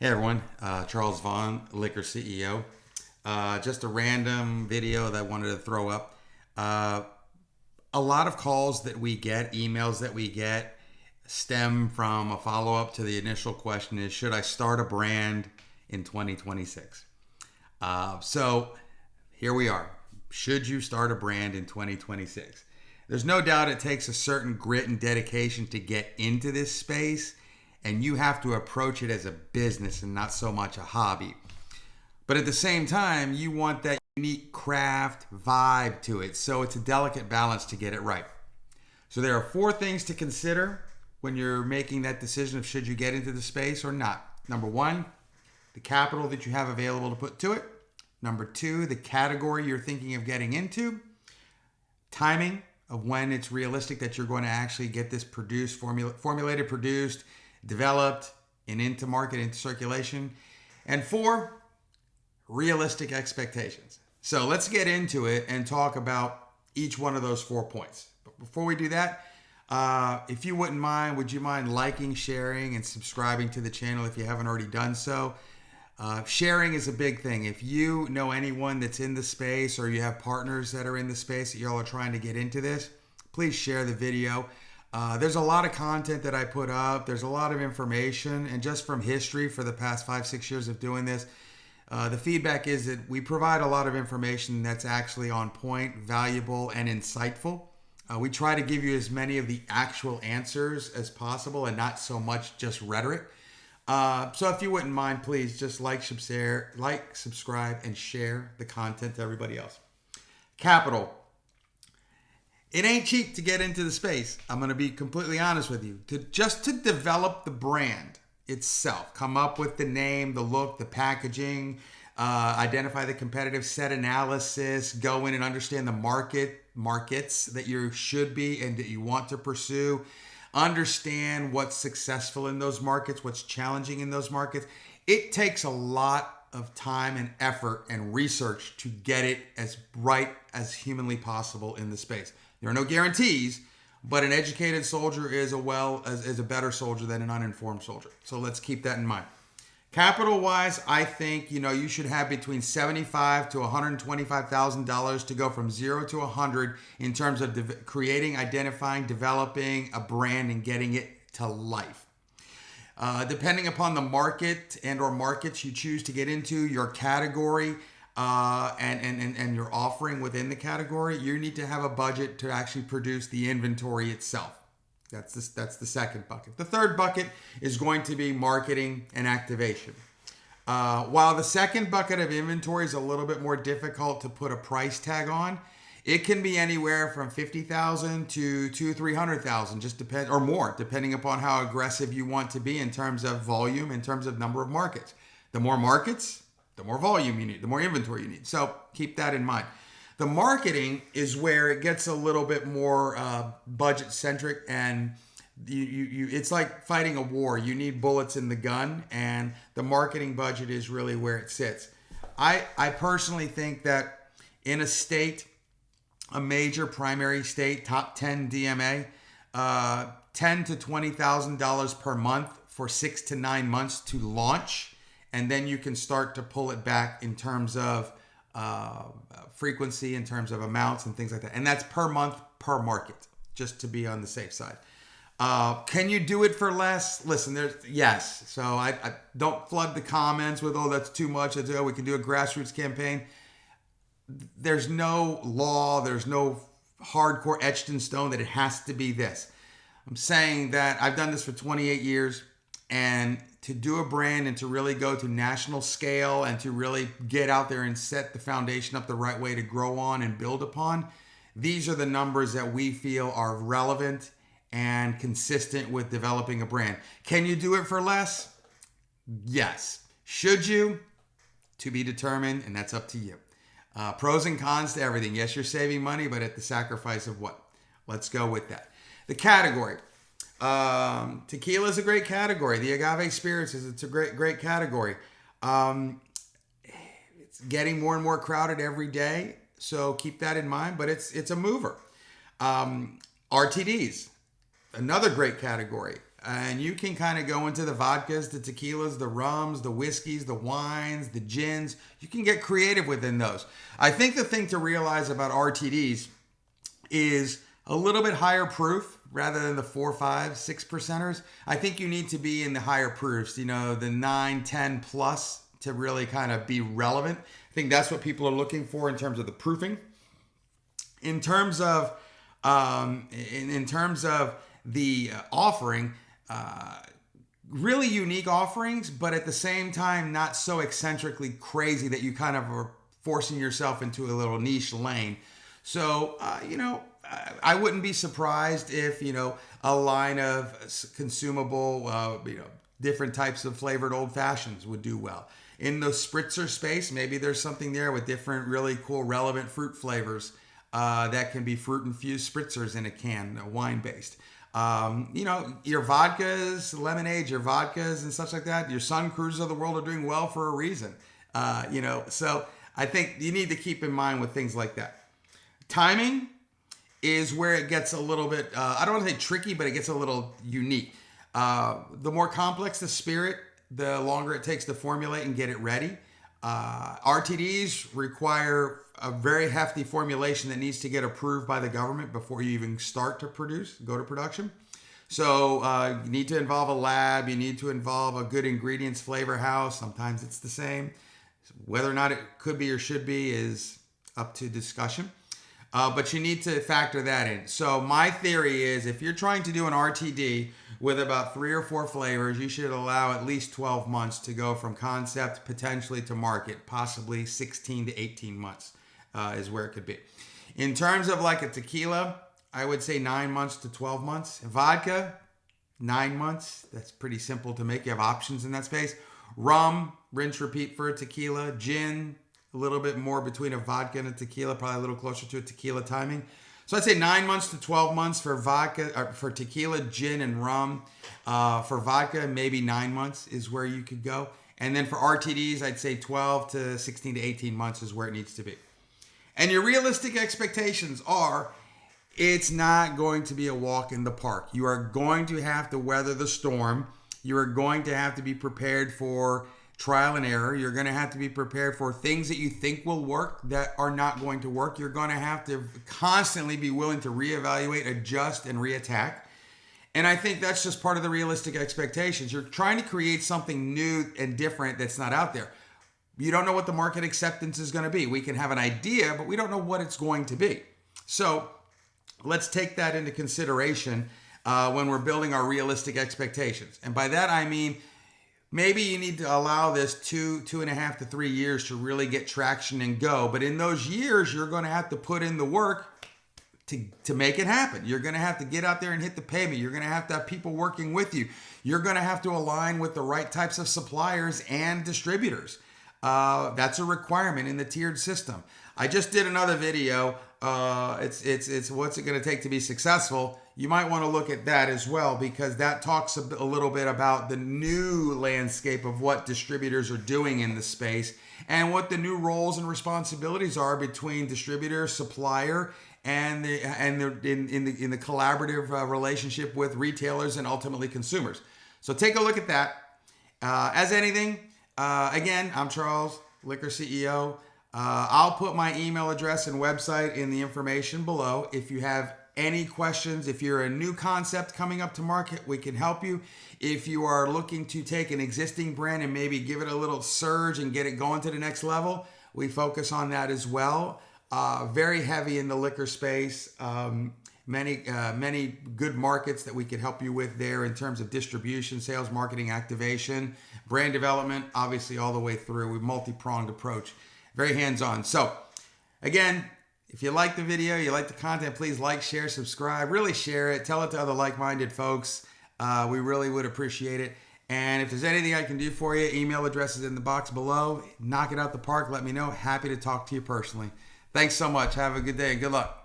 Hey everyone, Charles Vaughn, Liquor CEO. Just a random video that I wanted to throw up. Uh, a lot of calls that we get, emails that we get, stem from a follow up to the initial question is, should I start a brand in 2026? So here we are. Should you start a brand in 2026? There's no doubt it takes a certain grit and dedication to get into this space, and you have to approach it as a business and not so much a hobby. But at the same time, you want that unique craft vibe to it. So it's a delicate balance to get it right. So there are four things to consider when you're making that decision of should you get into the space or not. Number one, the capital that you have available to put to it. Number two, the category you're thinking of getting into. Timing of when it's realistic that you're going to actually get this produced, formulated, produced, developed, and into market, into circulation. And four, realistic expectations. So let's get into it and talk about each one of those 4 points. But before we do that, if you wouldn't mind, would you mind liking, sharing, and subscribing to the channel if you haven't already done so? Sharing is a big thing. If you know anyone that's in the space or you have partners that are in the space that y'all are trying to get into this, please share the video. There's a lot of content that I put up. There's a lot of information. And just from history for the past 5-6 years of doing this, the feedback is that we provide a lot of information that's actually on point, valuable, and insightful. We try to give you as many of the actual answers as possible and not so much just rhetoric. So if you wouldn't mind, please just like, subscribe, and share the content to everybody else. Capital. It ain't cheap to get into the space. I'm going to be completely honest with you. To develop the brand itself, come up with the name, the look, the packaging, identify the competitive set analysis, go in and understand the markets that you should be and that you want to pursue. Understand what's successful in those markets, what's challenging in those markets. It takes a lot of time and effort and research to get it as right as humanly possible in the space. There are no guarantees, but an educated soldier is a better soldier than an uninformed soldier. So let's keep that in mind. Capital wise, I think you should have between $75,000 to $125,000 to go from 0 to 100 in terms of creating, identifying, developing a brand and getting it to life. Depending upon the market and or markets you choose to get into, your category and your offering within the category, you need to have a budget to actually produce the inventory itself. That's the second bucket. The third bucket is going to be marketing and activation. While the second bucket of inventory is a little bit more difficult to put a price tag on, it can be anywhere from $50,000 to $300,000, just depend or more, depending upon how aggressive you want to be in terms of volume, in terms of number of markets. The more markets, the more volume you need, the more inventory you need. So keep that in mind. The marketing is where it gets a little bit more budget centric, and it's like fighting a war. You need bullets in the gun, and the marketing budget is really where it sits. I personally think that in a state, a major primary state, top 10 DMA, $10,000 to $20,000 per month for 6 to 9 months to launch, and then you can start to pull it back in terms of frequency, in terms of amounts and things like that. And that's per month, per market, just to be on the safe side. Can you do it for less? Listen, yes. So I don't flood the comments with, oh, that's too much. We can do a grassroots campaign. There's no law. There's no hardcore etched in stone that it has to be this. I'm saying that I've done this for 28 years, and to do a brand and to really go to national scale and to really get out there and set the foundation up the right way to grow on and build upon, these are the numbers that we feel are relevant and consistent with developing a brand. Can you do it for less? Yes. Should you? To be determined, and that's up to you. Pros and cons to everything. Yes, you're saving money, but at the sacrifice of what? Let's go with that. The category. Tequila is a great category. The agave spirits it's a great category. It's getting more and more crowded every day, so keep that in mind. But it's a mover. RTDs, another great category. and you can kind of go into the vodkas, the tequilas, the rums, the whiskeys, the wines, the gins. You can get creative within those. I think the thing to realize about RTDs is a little bit higher proof rather than the 4, 5, 6%ers. I think you need to be in the higher proofs, the 9, 10 plus to really kind of be relevant. I think that's what people are looking for in terms of the proofing. In terms of the offering, really unique offerings, but at the same time not so eccentrically crazy that you kind of are forcing yourself into a little niche lane. So I wouldn't be surprised if a line of consumable different types of flavored old fashions would do well. In the spritzer space, maybe there's something there with different really cool relevant fruit flavors that can be fruit infused spritzers in a can, wine based. Your vodkas, lemonade, your vodkas and such like that, your Sun Cruisers of the world are doing well for a reason. So I think you need to keep in mind with things like that. Timing is where it gets a little bit, I don't want to say tricky, but it gets a little unique. The more complex the spirit, the longer it takes to formulate and get it ready. RTDs require a very hefty formulation that needs to get approved by the government before you even start to go to production. So you need to involve a lab, you need to involve a good ingredients flavor house. Sometimes it's the same. Whether or not it could be or should be is up to discussion. But you need to factor that in. So my theory is if you're trying to do an RTD with about 3 or 4 flavors, you should allow at least 12 months to go from concept potentially to market, possibly 16 to 18 months is where it could be. In terms of like a tequila, I would say 9 months to 12 months. Vodka, 9 months. That's pretty simple to make. You have options in that space. Rum, rinse, repeat for a tequila. Gin, a little bit more between a vodka and a tequila, probably a little closer to a tequila timing. So I'd say 9 months to 12 months for vodka, for tequila, gin, and rum. For vodka, maybe 9 months is where you could go. And then for RTDs, I'd say 12 to 16 to 18 months is where it needs to be. And your realistic expectations are, it's not going to be a walk in the park. You are going to have to weather the storm. You are going to have to be prepared for trial and error. You're going to have to be prepared for things that you think will work that are not going to work. You're going to have to constantly be willing to reevaluate, adjust, and reattack. And I think that's just part of the realistic expectations. You're trying to create something new and different that's not out there. You don't know what the market acceptance is going to be. We can have an idea, but we don't know what it's going to be. So let's take that into consideration when we're building our realistic expectations. And by that, I mean, maybe you need to allow this 2.5 to 3 years to really get traction and go. But in those years, you're going to have to put in the work to make it happen. You're going to have to get out there and hit the pavement. You're going to have people working with you. You're going to have to align with the right types of suppliers and distributors. That's a requirement in the tiered system. I just did another video. It's what's it going to take to be successful. You might want to look at that as well, because that talks a little bit about the new landscape of what distributors are doing in the space and what the new roles and responsibilities are between distributor, supplier, and in the collaborative relationship with retailers and ultimately consumers. So take a look at that. As anything, again, I'm Charles, Liquor CEO. I'll put my email address and website in the information below. If you have any questions, if you're a new concept coming up to market, we can help you. If you are looking to take an existing brand and maybe give it a little surge and get it going to the next level, we focus on that as well. Very heavy in the liquor space. Many good markets that we could help you with there in terms of distribution, sales, marketing, activation, brand development, obviously all the way through. We've multi-pronged approach, very hands-on. So again, if you like the video, you like the content, please like, share, subscribe, really share it. Tell it to other like-minded folks. We really would appreciate it. And if there's anything I can do for you, email address is in the box below. Knock it out the park. Let me know. Happy to talk to you personally. Thanks so much. Have a good day and good luck.